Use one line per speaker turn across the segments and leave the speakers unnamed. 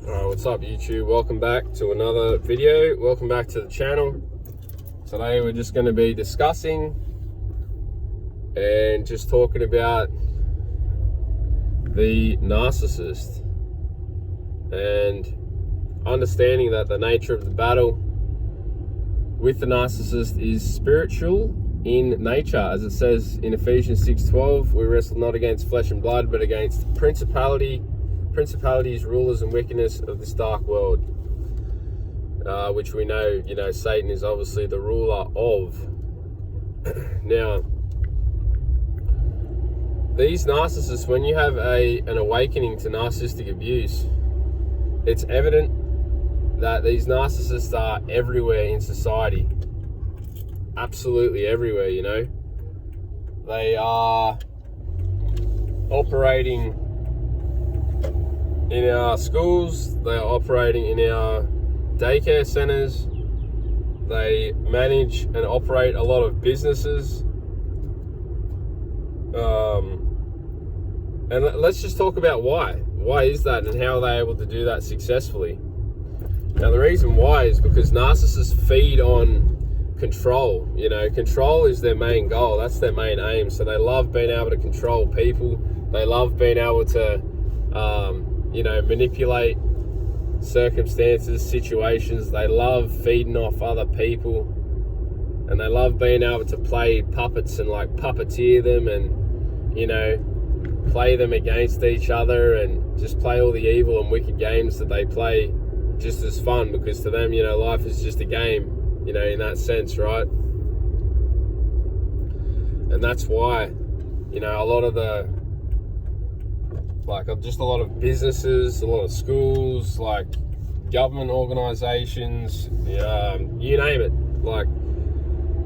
What's up YouTube? Welcome back to another video. Welcome back to the channel. Today we're just going to be discussing and just talking about the narcissist and understanding that the nature of the battle with the narcissist is spiritual in nature. As it says in Ephesians 6:12, we wrestle not against flesh and blood, but against principalities, rulers, and wickedness of this dark world, which we know, Satan is obviously the ruler of. Now, these narcissists, when you have an awakening to narcissistic abuse, it's evident that these narcissists are everywhere in society. Absolutely everywhere, They are operating in our schools, they are operating in our daycare centers, they manage and operate a lot of businesses. And let's just talk about why. Why is that, and how are they able to do that successfully? Now, the reason why is because narcissists feed on control. Control is their main goal. That's their main aim. So they love being able to control people. They love being able to manipulate circumstances, situations. They love feeding off other people, and they love being able to play puppets and puppeteer them and play them against each other and just play all the evil and wicked games that they play just as fun, because to them, life is just a game, in that sense, right? And that's why, a lot of the just a lot of businesses, a lot of schools, government organizations, you name it,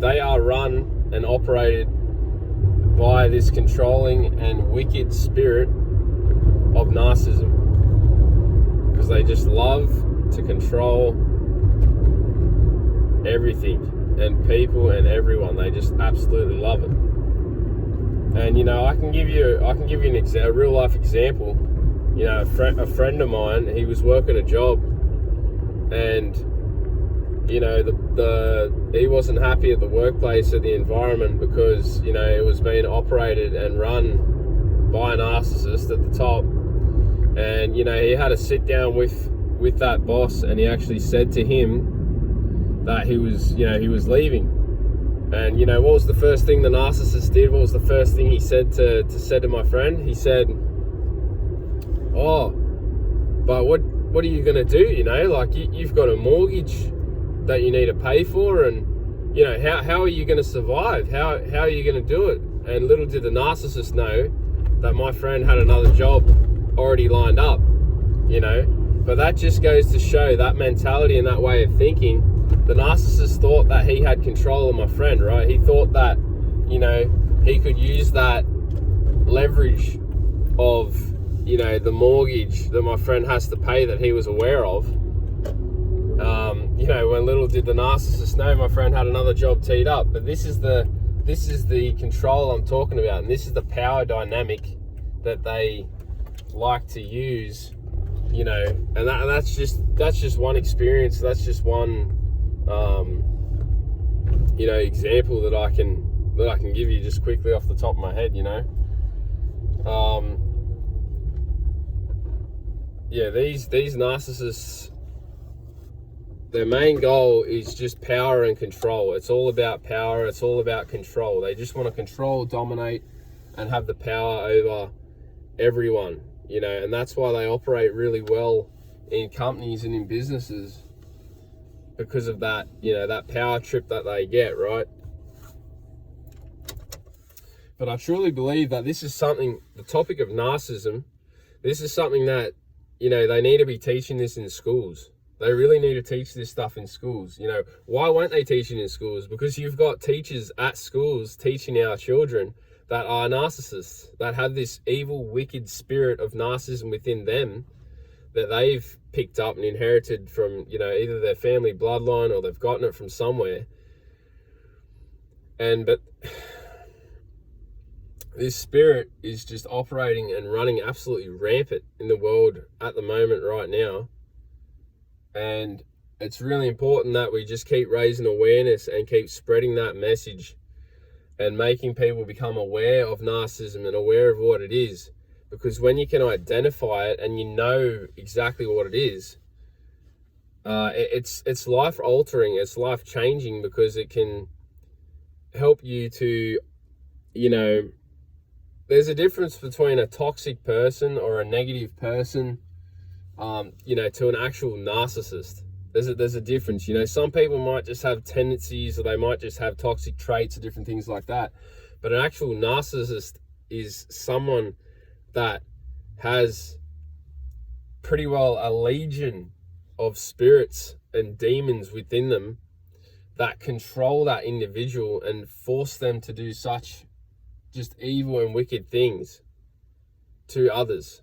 they are run and operated by this controlling and wicked spirit of narcissism, because they just love to control everything and people and everyone. They just absolutely love it. And I can give you a real life example. A friend of mine, he was working a job, and he wasn't happy at the workplace, at the environment, because it was being operated and run by a narcissist at the top. And he had a sit down with that boss, and he actually said to him that he was leaving. And what was the first thing the narcissist did? What was the first thing he said to my friend? He said, "Oh, but what are you gonna do? You've got a mortgage that you need to pay for, and how are you gonna survive? How are you gonna do it?" And little did the narcissist know that my friend had another job already lined up. But that just goes to show that mentality and that way of thinking. The narcissist thought that he had control of my friend, right? He thought that, he could use that leverage of, the mortgage that my friend has to pay that he was aware of. When little did the narcissist know my friend had another job teed up. But this is the control I'm talking about, and this is the power dynamic that they like to use, and that's just one experience. That's just one example that I can give you just quickly off the top of my head. These narcissists, their main goal is just power and control. It's all about power. It's all about control. They just want to control, dominate, and have the power over everyone, and that's why they operate really well in companies and in businesses, because of that, that power trip that they get, right? But I truly believe that this is something, the topic of narcissism, this is something that, they need to be teaching this in schools. They really need to teach this stuff in schools. Why won't they teach it in schools? Because you've got teachers at schools teaching our children that are narcissists, that have this evil, wicked spirit of narcissism within them, that they've picked up and inherited from, either their family bloodline or they've gotten it from somewhere. But this spirit is just operating and running absolutely rampant in the world at the moment right now. And it's really important that we just keep raising awareness and keep spreading that message and making people become aware of narcissism and aware of what it is. Because when you can identify it and you know exactly what it is, it's life altering, it's life changing, because it can help you to, there's a difference between a toxic person or a negative person, to an actual narcissist. There's a difference. Some people might just have tendencies, or they might just have toxic traits or different things like that. But an actual narcissist is someone that has pretty well a legion of spirits and demons within them that control that individual and force them to do such just evil and wicked things to others.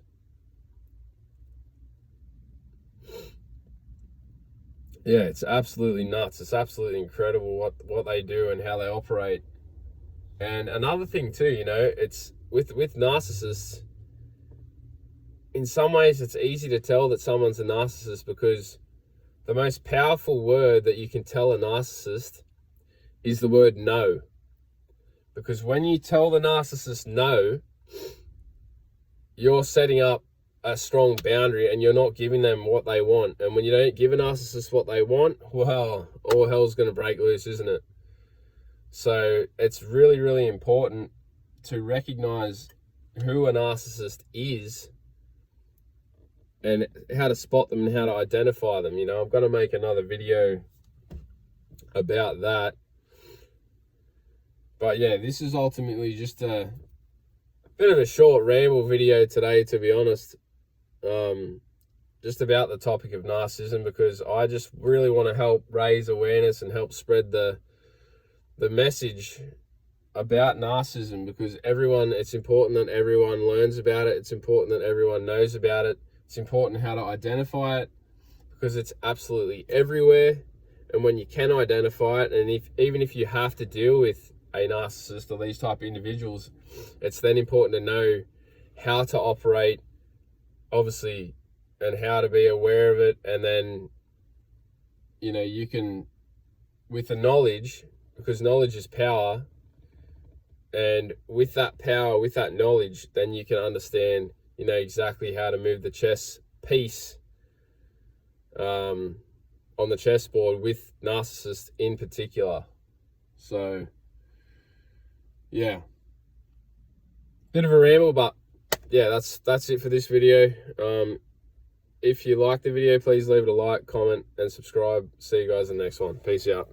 Yeah, it's absolutely nuts. It's absolutely incredible what they do and how they operate. And another thing too, it's with narcissists, in some ways it's easy to tell that someone's a narcissist, because the most powerful word that you can tell a narcissist is the word no. Because when you tell the narcissist no, you're setting up a strong boundary and you're not giving them what they want. And when you don't give a narcissist what they want, well, all hell's going to break loose, isn't it? So it's really, really important to recognize who a narcissist is and how to spot them and how to identify them. I'm going to make another video about that. But yeah, this is ultimately just a bit of a short ramble video today, to be honest. Just about the topic of narcissism, because I just really want to help raise awareness and help spread the message about narcissism, because it's important that everyone learns about it. It's important that everyone knows about it. It's important how to identify it, because it's absolutely everywhere. And when you can identify it, and even if you have to deal with a narcissist or these type of individuals, it's then important to know how to operate, obviously, and how to be aware of it. And then, you can, with the knowledge, because knowledge is power, and with that power, with that knowledge, then you can understand, exactly how to move the chess piece on the chessboard with narcissists in particular. So, yeah, bit of a ramble, but yeah, that's it for this video. If you like the video, please leave it a like, comment, and subscribe. See you guys in the next one. Peace out.